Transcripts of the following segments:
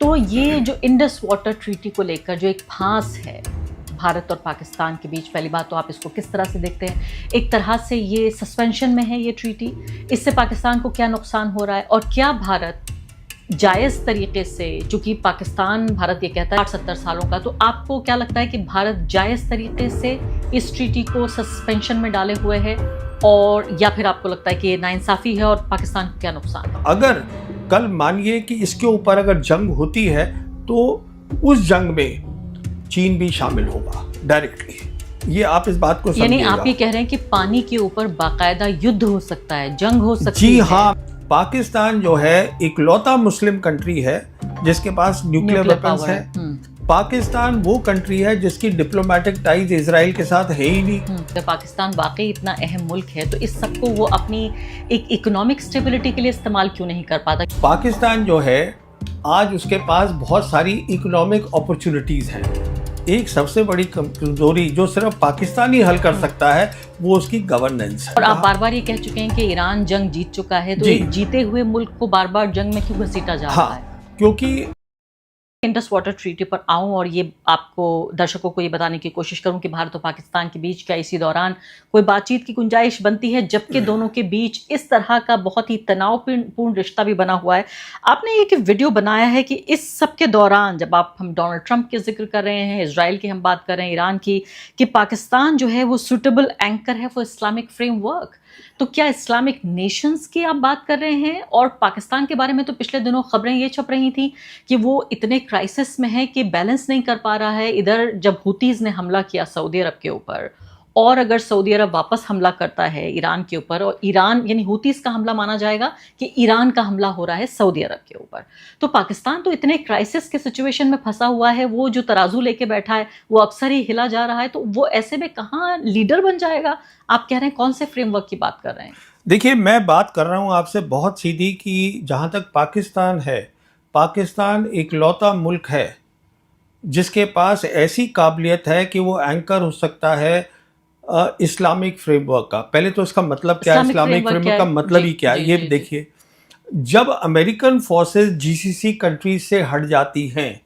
तो ये जो इंडस वाटर ट्रीटी को लेकर जो एक फांस है भारत और पाकिस्तान के बीच, पहली बात तो आप इसको किस तरह से देखते हैं? एक तरह से ये सस्पेंशन में है ये ट्रीटी, इससे पाकिस्तान को क्या नुकसान हो रहा है और क्या भारत जायज़ तरीके से, चूंकि पाकिस्तान, भारत ये कहता है 60-70 सालों का, तो आपको क्या लगता है कि भारत जायज़ तरीके से इस ट्रीटी को सस्पेंशन में डाले हुए है, और या फिर आपको लगता है कि ये नाइंसाफ़ी है और पाकिस्तान को क्या नुकसान है? अगर कल मानिए कि इसके ऊपर अगर जंग होती है तो उस जंग में चीन भी शामिल होगा डायरेक्टली। ये आप इस बात को समझिएगा। यानी आप ये कह रहे हैं कि पानी के ऊपर बाकायदा युद्ध हो सकता है, जंग हो सकती है? जी हाँ, पाकिस्तान जो है इकलौता मुस्लिम कंट्री है जिसके पास न्यूक्लियर वेपन्स है। पाकिस्तान वो कंट्री है जिसकी डिप्लोमेटिक टाइज इजराइल के साथ है ही नहीं। तो पाकिस्तान वाकई इतना अहम मुल्क है, तो इस सबको वो अपनी एक इकोनॉमिक स्टेबिलिटी के लिए इस्तेमाल क्यों नहीं कर पाता? पाकिस्तान जो है आज उसके पास बहुत सारी इकोनॉमिक अपॉर्चुनिटीज हैं। एक सबसे बड़ी कमजोरी जो सिर्फ पाकिस्तान ही हल कर सकता है वो उसकी गवर्नेंस है। और आप बार बार ये कह चुके हैं कि ईरान जंग जीत चुका है, तो एक जीते हुए मुल्क को बार बार जंग में क्यों घसीटा जा रहा है? क्योंकि इंडस वाटर ट्रीटी पर आऊं और ये आपको, दर्शकों को ये बताने की कोशिश करूं कि भारत और पाकिस्तान के बीच क्या इसी दौरान कोई बातचीत की गुंजाइश बनती है, जबकि दोनों के बीच इस तरह का बहुत ही तनावपूर्ण रिश्ता भी बना हुआ है। आपने एक वीडियो बनाया है कि इस सब के दौरान, जब हम डोनाल्ड ट्रंप के जिक्र कर रहे हैं, इजराइल की हम बात कर रहे हैं, ईरान की, कि पाकिस्तान जो है वो सुटेबल एंकर है फॉर इस्लामिक फ्रेमवर्क, तो क्या इस्लामिक नेशंस की आप बात कर रहे हैं? और पाकिस्तान के बारे में तो पिछले दिनों खबरें ये छप रही थी कि वो इतने क्राइसिस में है कि बैलेंस नहीं कर पा रहा है। इधर जब हुतीज़ ने हमला किया सऊदी अरब के ऊपर, और अगर सऊदी अरब वापस हमला करता है ईरान के ऊपर, और ईरान यानी हुतीज़ का हमला माना जाएगा कि ईरान का हमला हो रहा है सऊदी अरब के ऊपर, तो पाकिस्तान तो इतने क्राइसिस के सिचुएशन में फंसा हुआ है, वो जो तराजू लेके बैठा है वो अक्सर ही हिला जा रहा है, तो वो ऐसे में कहाँ लीडर बन जाएगा? आप कह रहे हैं कौन से फ्रेमवर्क की बात कर रहे हैं? देखिए, मैं बात कर रहा हूँ आपसे बहुत सीधी कि जहाँ तक पाकिस्तान है, पाकिस्तान इकलौता मुल्क है जिसके पास ऐसी काबिलियत है कि वो एंकर हो सकता है इस्लामिक फ्रेमवर्क का। पहले तो इसका मतलब क्या है, इस्लामिक फ्रेमवर्क का मतलब ही क्या है, ये देखिए। जब अमेरिकन फोर्सेस जीसीसी कंट्रीज से हट जाती हैं,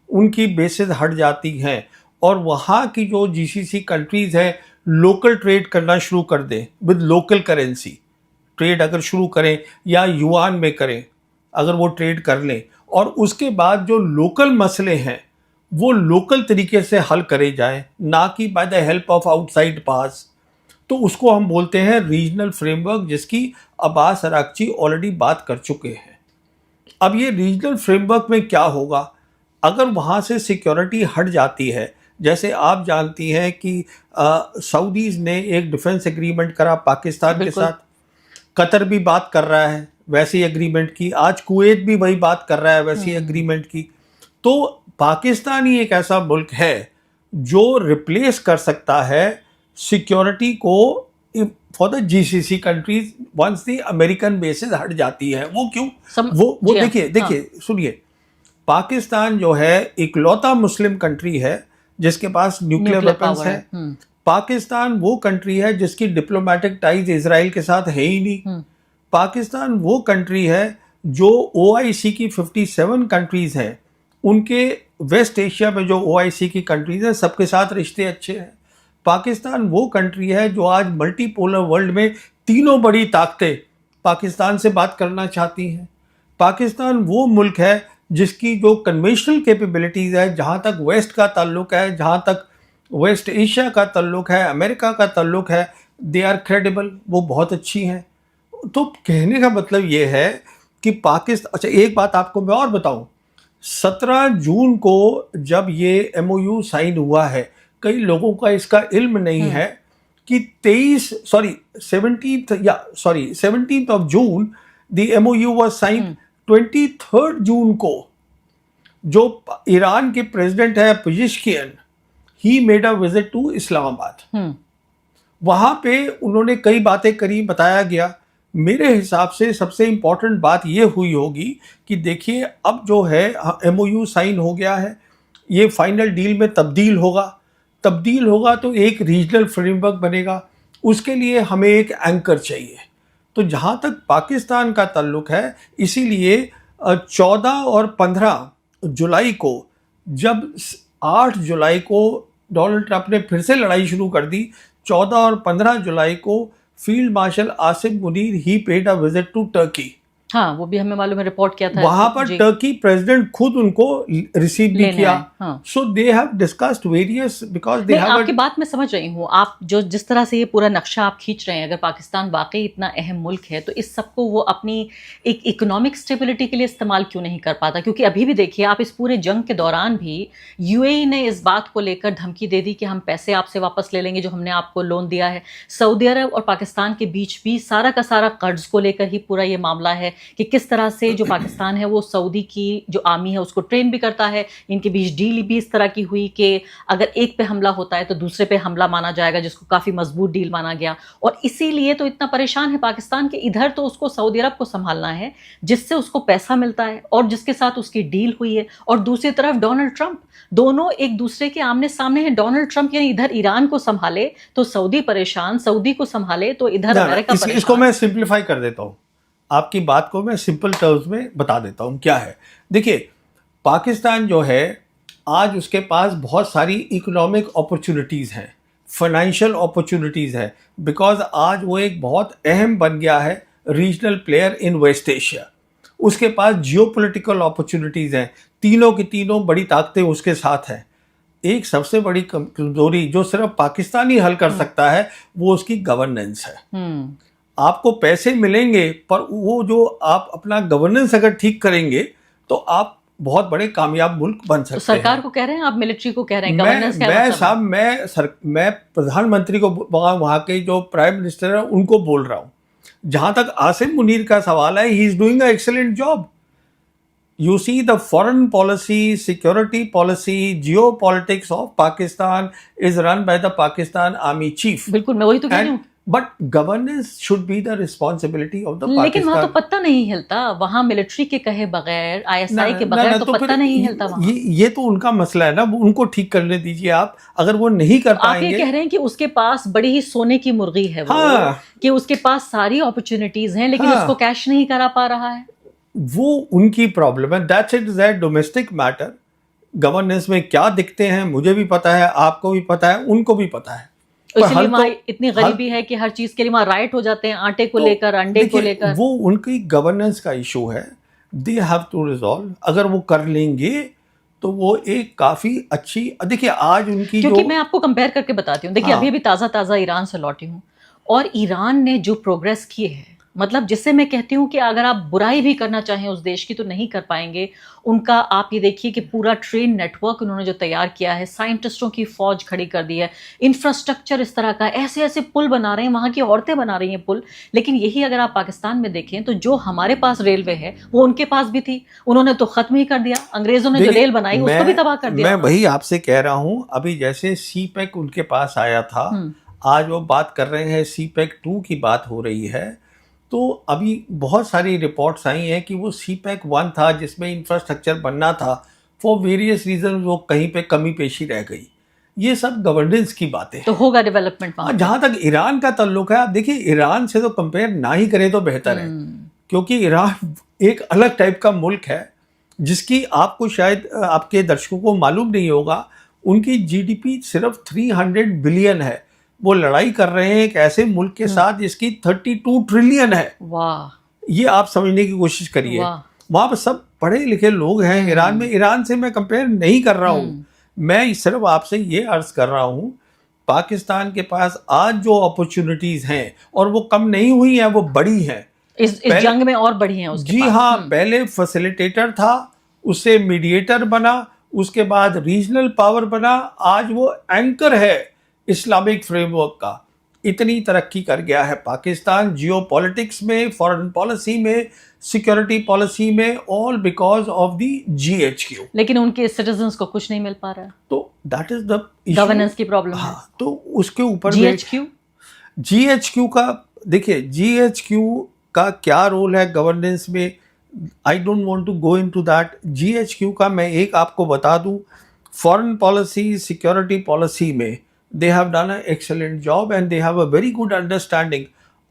उनकी बेसेस हट जाती हैं, और वहाँ की जो जीसीसी कंट्रीज हैं लोकल ट्रेड करना शुरू कर दें विद लोकल करेंसी, ट्रेड अगर शुरू करें या युआन में करें, अगर वो ट्रेड कर लें, और उसके बाद जो लोकल मसले हैं वो लोकल तरीके से हल करे जाएं, ना कि by the help of outside पास, तो उसको हम बोलते हैं रीजनल फ्रेमवर्क, जिसकी अब्बास अरागची ऑलरेडी बात कर चुके हैं। अब ये रीजनल फ्रेमवर्क में क्या होगा अगर वहाँ से सिक्योरिटी हट जाती है? जैसे आप जानती हैं कि सऊदीज़ ने एक डिफेंस एग्रीमेंट करा पाकिस्तान के साथ, कतर भी बात कर रहा है वैसी एग्रीमेंट की, आज कुवैत भी वही बात कर रहा है वैसी एग्रीमेंट की। तो पाकिस्तान ही एक ऐसा मुल्क है जो रिप्लेस कर सकता है सिक्योरिटी को for the GCC countries once the American bases हट जाती है। वो क्यों? वो देखिए सुनिए, पाकिस्तान जो है इकलौता मुस्लिम कंट्री है जिसके पास न्यूक्लियर वेपन्स है। पाकिस्तान वो कंट्री है जिसकी डिप्लोमेटिक टाइज इजराइल के साथ है ही नहीं। पाकिस्तान वो कंट्री है जो ओआईसी की 57 कंट्रीज हैं, उनके वेस्ट एशिया में जो ओआईसी की कंट्रीज हैं सबके साथ रिश्ते अच्छे हैं। पाकिस्तान वो कंट्री है जो आज मल्टीपोलर वर्ल्ड में तीनों बड़ी ताकतें पाकिस्तान से बात करना चाहती हैं। पाकिस्तान वो मुल्क है जिसकी जो कन्वेंशनल कैपेबिलिटीज है, जहाँ तक वेस्ट का ताल्लुक है, जहाँ तक वेस्ट एशिया का ताल्लुक है, अमेरिका का ताल्लुक है, दे आर क्रेडिबल, वो बहुत अच्छी हैं। तो कहने का मतलब ये है कि पाकिस्तान, अच्छा एक बात आपको मैं और बताऊं, 17 जून को जब ये एमओयू साइन हुआ है, कई लोगों का इसका इल्म नहीं है कि 17th of June the MOU was sign. 23rd June को जो ईरान के प्रेसिडेंट है Pezeshkian, he made a visit to Islamabad. वहां पे उन्होंने कई बातें करी, बताया गया। मेरे हिसाब से सबसे इंपॉर्टेंट बात ये हुई होगी कि देखिए अब जो है एमओयू साइन हो गया है, ये फाइनल डील में तब्दील होगा तो एक रीजनल फ्रेमवर्क बनेगा, उसके लिए हमें एक एंकर चाहिए। तो जहाँ तक पाकिस्तान का ताल्लुक है, इसीलिए 14 और 15 जुलाई को, जब 8 जुलाई को डोनाल्ड ट्रंप ने फिर से लड़ाई शुरू कर दी, 14 और 15 जुलाई को field marshal Asim Munir he paid a visit to Turkey. हाँ, वो भी हमें मालूम है, रिपोर्ट किया था वहां पर जी। टर्की प्रेसिडेंट खुद उनको रिसीव भी लेने किया। आए, हाँ। So they have discussed various, because they नहीं, हैव आपकी बात मैं समझ रही हूँ। आप जो जिस तरह से ये पूरा नक्शा आप खींच रहे हैं, अगर पाकिस्तान वाकई इतना अहम मुल्क है तो इस सबको वो अपनी एक इकोनॉमिक स्टेबिलिटी के लिए इस्तेमाल क्यों नहीं कर पाता? क्योंकि अभी भी देखिए, आप इस पूरे जंग के दौरान भी यूएई ने इस बात को लेकर धमकी दे दी कि हम पैसे आपसे वापस ले लेंगे जो हमने आपको लोन दिया है। सऊदी अरब और पाकिस्तान के बीच भी सारा का सारा कर्ज को लेकर ही पूरा ये मामला है कि किस तरह से जो पाकिस्तान है वो सऊदी की जो आर्मी है उसको ट्रेन भी करता है। इनके बीच डील भी इस तरह की हुई कि अगर एक पे हमला होता है तो दूसरे पे हमला माना जाएगा, जिसको काफ़ी मजबूत डील माना गया। और इसीलिए तो इतना परेशान है पाकिस्तान के, इधर तो उसको सऊदी अरब को संभालना है जिससे उसको पैसा मिलता है और जिसके साथ उसकी डील हुई है, और दूसरी तरफ डोनाल्ड ट्रंप। दोनों एक दूसरे के आमने सामने हैं। डोनाल्ड ट्रंप यानी इधर ईरान को संभाले तो सऊदी परेशान, सऊदी को संभाले तो इधर अमेरिका परेशान। इसको मैं सिंप्लीफाई कर देता हूँ, आपकी बात को मैं सिंपल टर्म्स में बता देता हूँ क्या है। देखिए, पाकिस्तान जो है आज उसके पास बहुत सारी इकोनॉमिक अपॉर्चुनिटीज़ हैं, फाइनेंशियल अपॉर्चुनिटीज़ है, बिकॉज आज वो एक बहुत अहम बन गया है regional player in West Asia. उसके पास जियोपॉलिटिकल अपॉर्चुनिटीज़ हैं, तीनों की तीनों बड़ी ताकतें उसके साथ हैं। एक सबसे बड़ी कमजोरी जो सिर्फ पाकिस्तान ही हल कर सकता है वो उसकी गवर्नेंस है। आपको पैसे मिलेंगे, पर वो जो आप अपना गवर्नेंस अगर ठीक करेंगे तो आप बहुत बड़े कामयाब मुल्क बन सकते हैं। तो सरकार को कह रहे हैं, आप मिलिट्री को कह रहे हैं, गवर्नेंस क्या मैं मतलब साहब मैं प्रधानमंत्री को, वहाँ के जो प्राइम मिनिस्टर है उनको बोल रहा हूँ। जहां तक आसिम मुनीर का सवाल है, he is doing a excellent job. You see, the foreign policy, security policy, geopolitics of Pakistan is run by the Pakistan Army Chief. बिल्कुल, मैं वही तो कह रही हूँ। But governance should be the responsibility of the Pakistan. लेकिन वहां तो पत्ता नहीं हिलता, वहां मिलिट्री के कहे बगैर, आईएसआई के बगैर तो पत्ता नहीं हिलता वहां। ये तो उनका मसला है ना, उनको ठीक करने दीजिए आप। अगर वो नहीं कर पाएंगे, आप ये कह रहे हैं कि उसके पास बड़ी ही सोने की मुर्गी है वो, हाँ, कि उसके पास सारी अपॉर्चुनिटीज हैं लेकिन हाँ, उसको कैश नहीं करा पा रहा है। वो उनकी प्रॉब्लम है। That's it, is a domestic matter. Governance में क्या दिखते हैं मुझे भी पता है, आपको भी पता है, उनको भी पता है। इसलिए वहाँ इतनी गरीबी है कि हर चीज के लिए वहाँ राइट हो जाते हैं, आटे को लेकर, अंडे को लेकर। वो उनकी गवर्नेंस का इशू है, दे हैव टू रिजॉल्व। अगर वो कर लेंगे तो वो एक काफी अच्छी, देखिए आज उनकी, क्योंकि मैं आपको कंपेयर करके बताती हूँ। देखिए, हाँ, अभी ताज़ा ईरान से लौटी हूँ और ईरान ने जो प्रोग्रेस की है, मतलब जिससे मैं कहती हूँ कि अगर आप बुराई भी करना चाहें उस देश की तो नहीं कर पाएंगे। उनका आप ये देखिए कि पूरा ट्रेन नेटवर्क उन्होंने जो तैयार किया है, साइंटिस्टों की फौज खड़ी कर दी है, इंफ्रास्ट्रक्चर इस तरह का, ऐसे ऐसे पुल बना रहे हैं, वहाँ की औरतें बना रही हैं पुल। लेकिन यही अगर आप पाकिस्तान में देखें तो जो हमारे पास रेलवे है वो उनके पास भी थी, उन्होंने तो खत्म ही कर दिया। अंग्रेजों ने जो रेल बनाई उसको भी तबाह कर दिया। मैं वही आपसे कह रहा हूँ, अभी जैसे सीपैक उनके पास आया था, आज वो बात कर रहे हैं सीपैक 2 की बात हो रही है। तो अभी बहुत सारी रिपोर्ट्स आई हैं कि वो सीपैक 1 था जिसमें इंफ्रास्ट्रक्चर बनना था, फॉर वेरियस रीजन वो कहीं पे कमी पेशी रह गई। ये सब गवर्नेंस की बातें तो होगा डेवलपमेंट वहाँ। जहां तक ईरान का ताल्लुक है, आप देखिए ईरान से तो कंपेयर ना ही करें तो बेहतर है, क्योंकि ईरान एक अलग टाइप का मुल्क है जिसकी आपको शायद आपके दर्शकों को मालूम नहीं होगा। उनकी जीडीपी सिर्फ 300 बिलियन है। वो लड़ाई कर रहे हैं एक ऐसे मुल्क के साथ जिसकी 32 ट्रिलियन है। वाह, ये आप समझने की कोशिश करिए। वहां पर सब पढ़े लिखे लोग हैं ईरान में। ईरान से मैं कंपेयर नहीं कर रहा हूँ, मैं सिर्फ आपसे ये अर्ज कर रहा हूँ, पाकिस्तान के पास आज जो अपॉर्चुनिटीज हैं और वो कम नहीं हुई हैं, वो बड़ी हैं। इस जंग में और बढ़ी हैं उसके जी पास। हाँ, पहले फैसिलिटेटर था, उससे मीडिएटर बना, उसके बाद रीजनल पावर बना, आज वो एंकर है इस्लामिक फ्रेमवर्क का। इतनी तरक्की कर गया है पाकिस्तान जियोपॉलिटिक्स में, फॉरेन पॉलिसी में, सिक्योरिटी पॉलिसी में, all because of the GHQ. लेकिन उनके सिटीजन्स को कुछ नहीं मिल पा रहा है, तो दैट इज द गवर्नेंस की प्रॉब्लम है। तो उसके ऊपर जीएचक्यू का देखिए, जीएचक्यू का क्या रोल है गवर्नेंस में, I don't want to go into that. GHQ का मैं एक आपको बता दूं, फॉरेन पॉलिसी, सिक्योरिटी पॉलिसी में they have done an excellent job and they have a very good understanding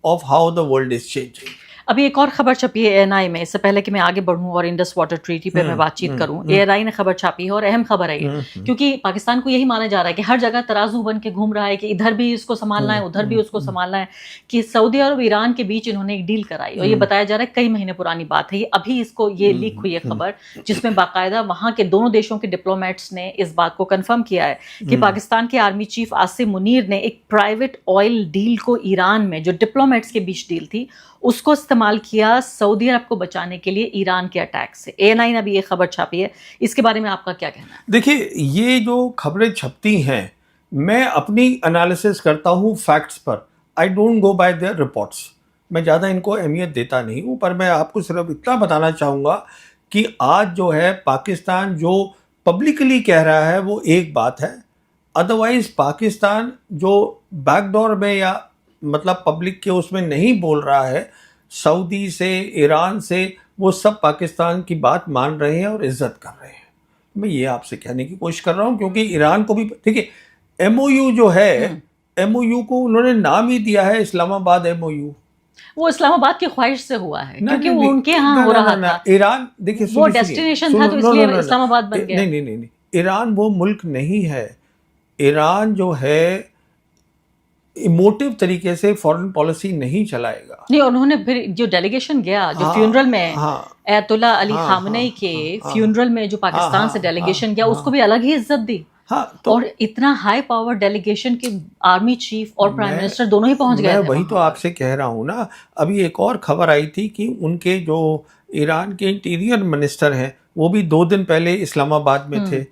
of how the world is changing. अभी एक और खबर छपी है एएनआई में, इससे पहले कि मैं आगे बढ़ूं और इंडस वाटर ट्रीटी पे मैं बातचीत करूं, एएनआई ने खबर छापी है और अहम खबर है ये, क्योंकि पाकिस्तान को यही माना जा रहा है कि हर जगह तराजू बन के घूम रहा है कि इधर भी इसको संभालना है, उधर भी उसको संभालना है, कि सऊदी अरब ईरान के बीच इन्होंने एक डील कराई और ये बताया जा रहा है कई महीने पुरानी बात है ये, अभी इसको ये लीक हुई है खबर, जिसमें बाकायदा वहां के दोनों देशों के डिप्लोमेट्स ने इस बात को कंफर्म किया है कि पाकिस्तान के आर्मी चीफ आसिम मुनीर ने एक प्राइवेट ऑयल डील को ईरान में, जो डिप्लोमेट्स के बीच डील थी, उसको इस्तेमाल किया सऊदी अरब को बचाने के लिए ईरान के अटैक से। एएनआई ने अभी ये खबर छापी है, इसके बारे में आपका क्या कहना है? देखिए, ये जो खबरें छपती हैं, मैं अपनी एनालिसिस करता हूँ फैक्ट्स पर। I don't go bye there reports. मैं ज़्यादा इनको अहमियत देता नहीं हूँ, पर मैं आपको सिर्फ इतना बताना चाहूँगा कि आज जो है पाकिस्तान जो पब्लिकली कह रहा है वो एक बात है, अदरवाइज पाकिस्तान जो बैकडोर में या मतलब पब्लिक के उसमें नहीं बोल रहा है, सऊदी से, ईरान से, वो सब पाकिस्तान की बात मान रहे हैं और इज्जत कर रहे हैं। मैं ये आपसे कहने की कोशिश कर रहा हूँ, क्योंकि ईरान को भी देखिए, एमओयू जो है, एमओयू को उन्होंने नाम ही दिया है इस्लामाबाद एमओयू। वो इस्लामाबाद की ख्वाहिश से हुआ है, क्योंकि वो उनके यहाँ हो रहा था। ईरान देखिए, वो डेस्टिनेशन था, तो इसलिए इस्लामाबाद बन गया। नहीं, ईरान वो मुल्क नहीं है। ईरान जो है इमोटिव तरीके से फॉरेन पॉलिसी नहीं चलाएगा। नहीं, उन्होंने फिर जो डेलीगेशन गया, जो फ्यूनरल में अयतुल्ला अली खामनेई के फ्यूनरल में जो पाकिस्तान से डेलीगेशन गया, उसको भी अलग ही इज्जत दी। तो और इतना हाई पावर डेलीगेशन के आर्मी चीफ और प्राइम मिनिस्टर दोनों ही पहुंच गए थे। वही तो आपसे कह रहा हूँ ना। अभी एक और खबर आई थी कि उनके जो ईरान के इंटीरियर मिनिस्टर हैं, वो भी 2 दिन पहले इस्लामाबाद में थे।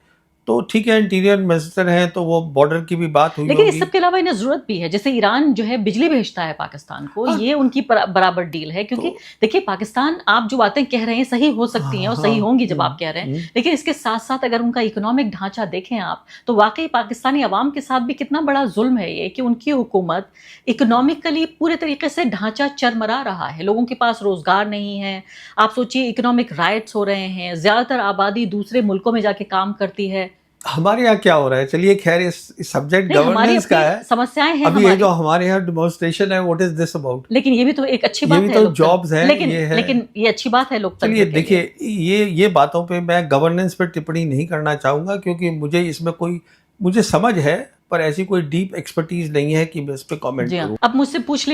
तो ठीक है, इंटीरियर मिनिस्टर हैं तो वो बॉर्डर की भी बात हुई, लेकिन इस सब के अलावा इन्हें जरूरत भी है। जैसे ईरान जो है बिजली भेजता है पाकिस्तान को, ये उनकी बराबर डील है, क्योंकि देखिए पाकिस्तान, आप जो बातें कह रहे हैं सही हो सकती हैं और सही होंगी जब आप कह रहे हैं, लेकिन इसके साथ साथ अगर उनका इकोनॉमिक ढांचा देखें आप, तो वाकई पाकिस्तानी अवाम के साथ भी कितना बड़ा जुल्म है ये कि उनकी हुकूमत इकोनॉमिकली पूरे तरीके से ढांचा चरमरा रहा है, लोगों के पास रोजगार नहीं है। आप सोचिए, इकोनॉमिक राइट्स हो रहे हैं, ज्यादातर आबादी दूसरे मुल्कों में जाके काम करती है। हमारे यहाँ क्या हो रहा है? चलिए खैर, इस सब्जेक्ट गवर्नेंस का है, समस्याएं हैं। अभी ये जो हमारे यहाँ डेमोन्स्ट्रेशन है, व्हाट इज दिस अबाउट? लेकिन ये भी तो एक अच्छी बात है, ये भी तो जॉब्स हैं, लेकिन ये अच्छी बात है लोकतंत्र। चलिए देखिए, ये बातों पे मैं गवर्नेंस पे टिप्पणी नहीं करना चाहूंगा, क्योंकि मुझे इसमें मुझे समझ है, पर ऐसी कोई डीप एक्सपर्टीज नहीं है कि मैं इस पे कमेंट करूं। अब मुझे पूछ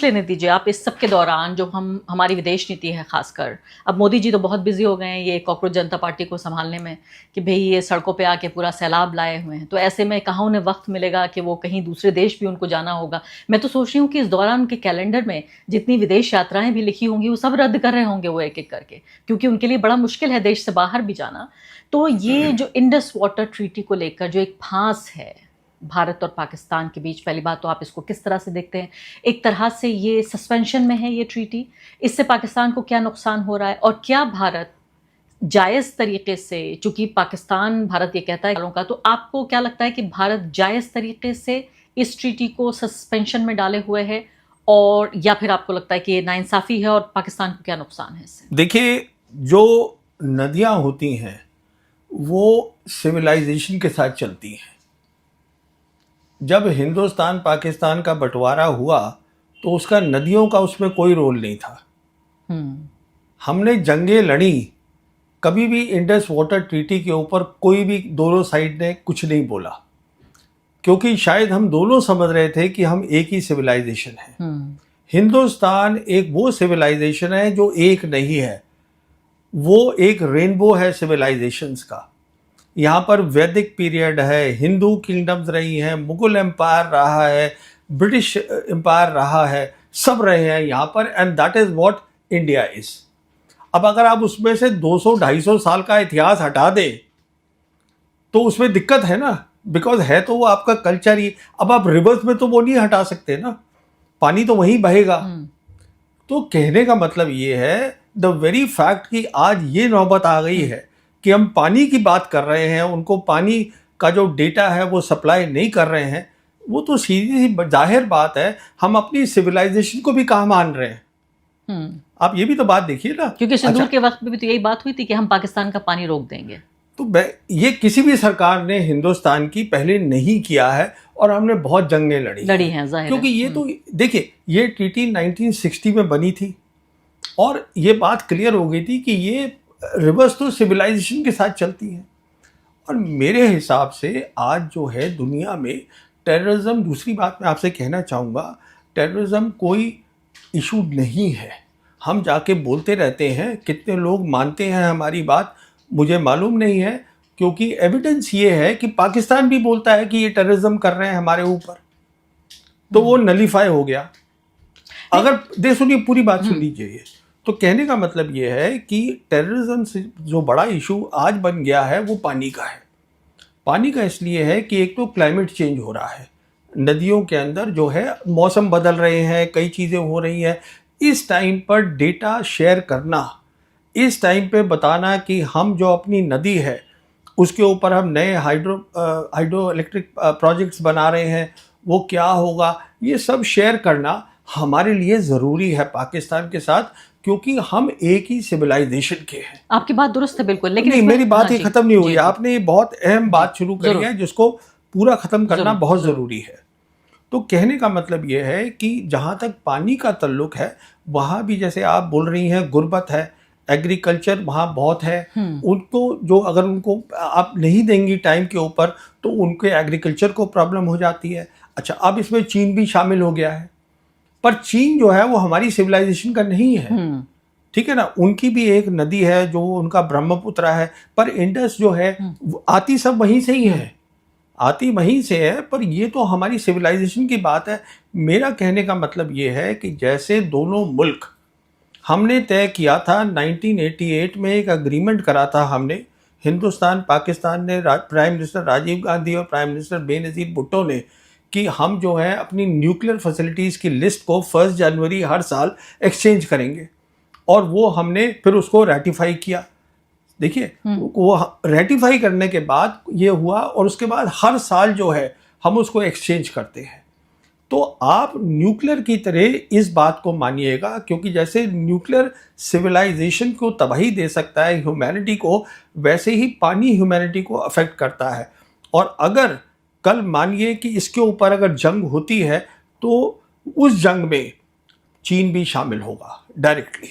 लेने दीजिए आप, इस सब के दौरान जो हमारी विदेश नीति है खासकर, अब मोदी जी तो बहुत बिजी हो गए हैं ये कॉकरोच जनता पार्टी को संभालने में, कि भाई ये सड़कों पे आके पूरा सैलाब लाए हुए हैं, तो ऐसे में कहाँ उन्हें वक्त मिलेगा कि वो कहीं दूसरे देश भी उनको जाना होगा। मैं तो सोच रही हूँ कि इस दौरान उनके कैलेंडर में जितनी विदेश यात्राएं भी लिखी होंगी, वो सब रद्द कर रहे होंगे वो एक एक करके, क्योंकि उनके लिए बड़ा मुश्किल है देश से बाहर भी जाना। तो ये जो इंडस वाटर ट्रीटी को लेकर जो एक फांस है भारत और पाकिस्तान के बीच, पहली बात तो आप इसको किस तरह से देखते हैं? एक तरह से ये सस्पेंशन में है ये ट्रीटी, इससे पाकिस्तान को क्या नुकसान हो रहा है, और क्या भारत जायज़ तरीके से, चूंकि पाकिस्तान, भारत ये कहता है का, तो आपको क्या लगता है कि भारत जायज़ तरीके से इस ट्रीटी को सस्पेंशन में डाले हुए है, और या फिर आपको लगता है कि ये नाइंसाफ़ी है और पाकिस्तान को क्या नुकसान है इससे? देखिए, जो नदियाँ होती हैं वो सिविलाइजेशन के साथ चलती हैं। जब हिंदुस्तान पाकिस्तान का बंटवारा हुआ तो उसका नदियों का उसमें कोई रोल नहीं था। हमने जंगें लड़ी, कभी भी इंडस वाटर ट्रीटी के ऊपर कोई भी दोनों साइड ने कुछ नहीं बोला, क्योंकि शायद हम दोनों समझ रहे थे कि हम एक ही सिविलाइजेशन है। हिंदुस्तान एक वो सिविलाइजेशन है जो एक नहीं है, वो एक रेनबो है सिविलाइजेशंस का। यहाँ पर वैदिक पीरियड है, हिंदू किंगडम्स रही हैं, मुगल एम्पायर रहा है, ब्रिटिश एम्पायर रहा है, सब रहे हैं यहाँ पर, and that is what India is. अब अगर आप उसमें से 200-250 साल का इतिहास हटा दे तो उसमें दिक्कत है ना, बिकॉज है तो वो आपका कल्चर ही। अब आप रिवर्स में तो वो नहीं हटा सकते ना, पानी तो वहीं बहेगा। तो कहने का मतलब ये है, द वेरी फैक्ट कि आज ये नौबत आ गई है कि हम पानी की बात कर रहे हैं, उनको पानी का जो डेटा है वो सप्लाई नहीं कर रहे हैं, वो तो सीधी सी जाहिर बात है हम अपनी सिविलाइजेशन को भी कहाँ मान रहे हैं। आप ये भी तो बात देखिए ना, क्योंकि सिंदूर के वक्त में भी तो यही बात हुई थी कि हम पाकिस्तान का पानी रोक देंगे। तो ये किसी भी सरकार ने हिंदुस्तान की पहले नहीं किया है, और हमने बहुत जंगें लड़ी हैं, जाहिर है। क्योंकि ये तो देखिए, ये ट्रीटी 1960 में बनी थी और ये बात क्लियर हो गई थी कि ये रिवर्स टू सिविलाइजेशन के साथ चलती है। और मेरे हिसाब से आज जो है दुनिया में टेररिज्म, दूसरी बात मैं आपसे कहना चाहूँगा, टेररिज्म कोई इशू नहीं है। हम जाके बोलते रहते हैं, कितने लोग मानते हैं हमारी बात मुझे मालूम नहीं है, क्योंकि एविडेंस ये है कि पाकिस्तान भी बोलता है कि ये टेररिज्म कर रहे हैं हमारे ऊपर, तो वो नलीफाई हो गया। अगर सुनिए, पूरी बात सुन लीजिए। ये तो कहने का मतलब ये है कि टेररिज्म से जो बड़ा इशू आज बन गया है वो पानी का है। पानी का इसलिए है कि एक तो क्लाइमेट चेंज हो रहा है, नदियों के अंदर जो है मौसम बदल रहे हैं, कई चीज़ें हो रही हैं। इस टाइम पर डेटा शेयर करना, इस टाइम पे बताना कि हम जो अपनी नदी है उसके ऊपर हम नए हाइड्रो इलेक्ट्रिक प्रोजेक्ट्स बना रहे हैं, वो क्या होगा, ये सब शेयर करना हमारे लिए ज़रूरी है पाकिस्तान के साथ, क्योंकि हम एक ही सिविलाइजेशन के हैं। आपकी बात दुरुस्त है बिल्कुल, लेकिन नहीं, मेरी बात ही खत्म नहीं हुई। जी। आपने ये बहुत अहम बात शुरू करी है जिसको पूरा खत्म करना बहुत ज़रूरी है। तो कहने का मतलब ये है कि जहाँ तक पानी का ताल्लुक है, वहाँ भी जैसे आप बोल रही हैं गुर्बत है, एग्रीकल्चर वहाँ बहुत है। उनको जो अगर उनको आप नहीं देंगी टाइम के ऊपर तो उनके एग्रीकल्चर को प्रॉब्लम हो जाती है। अच्छा, अब इसमें चीन भी शामिल हो गया है, पर चीन जो है वो हमारी सिविलाइजेशन का नहीं है, ठीक है ना। उनकी भी एक नदी है जो उनका ब्रह्मपुत्र है, पर इंडस जो है आती सब वहीं से ही है, आती वहीं से है, पर ये तो हमारी सिविलाइजेशन की बात है। मेरा कहने का मतलब ये है कि जैसे दोनों मुल्क हमने तय किया था 1988 में, एक अग्रीमेंट करा था हमने, हिंदुस्तान पाकिस्तान ने, प्राइम मिनिस्टर राजीव गांधी और प्राइम मिनिस्टर बेनज़ीर भुट्टो ने, कि हम जो है अपनी न्यूक्लियर फैसिलिटीज़ की लिस्ट को 1 जनवरी हर साल एक्सचेंज करेंगे, और वो हमने फिर उसको रेटिफाई किया। देखिए, वो रेटिफाई करने के बाद ये हुआ, और उसके बाद हर साल जो है हम उसको एक्सचेंज करते हैं। तो आप न्यूक्लियर की तरह इस बात को मानिएगा, क्योंकि जैसे न्यूक्लियर सिविलाइजेशन को तबाही दे सकता है ह्यूमैनिटी को, वैसे ही पानी ह्यूमैनिटी को अफेक्ट करता है। और अगर कल मानिए कि इसके ऊपर अगर जंग होती है तो उस जंग में चीन भी शामिल होगा डायरेक्टली।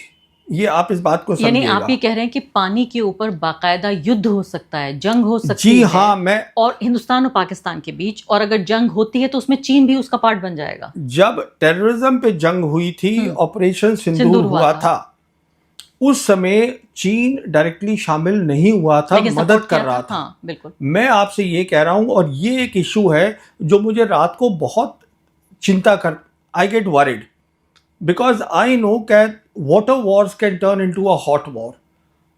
ये आप इस बात को समझिएगा। यानी आप ये कह रहे हैं कि पानी के ऊपर बाकायदा युद्ध हो सकता है, जंग हो सकती जी है। हाँ, मैं और हिंदुस्तान और पाकिस्तान के बीच, और अगर जंग होती है तो उसमें चीन भी उसका पार्ट बन जाएगा। जब टेररिज्म पे जंग हुई थी, ऑपरेशन सिंदूर हुआ था, उस समय चीन डायरेक्टली शामिल नहीं हुआ था, मदद कर रहा था। हाँ, बिल्कुल। मैं आपसे ये कह रहा हूं, और ये एक इशू है जो मुझे रात को बहुत चिंता कर, I get worried, because I know cat water wars can turn into a hot war,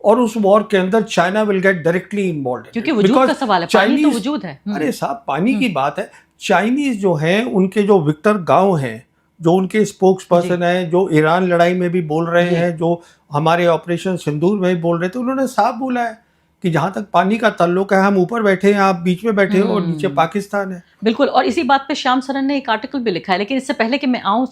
और उस वॉर के अंदर China will get directly involve, क्योंकि वजूद का सवाल है, पानी तो वजूद है। अरे साहब, पानी की बात है। चाइनीज जो हैं, उनके जो विक्टर गांव हैं, जो उनके स्पोक्स पर्सन हैं, जो ईरान लड़ाई में भी बोल रहे हैं, जो हमारे ऑपरेशन सिंदूर में भी बोल रहे थे, उन्होंने साफ बोला है कि जहां तक पानी का ताल्लुक है, हम ऊपर बैठे हैं, आप बीच में बैठे हो, और नीचे पाकिस्तान है। बिल्कुल। और इसी बात पे श्याम सरन ने एक आर्टिकल भी लिखा है, लेकिन इससे पहले कि मैं आऊं,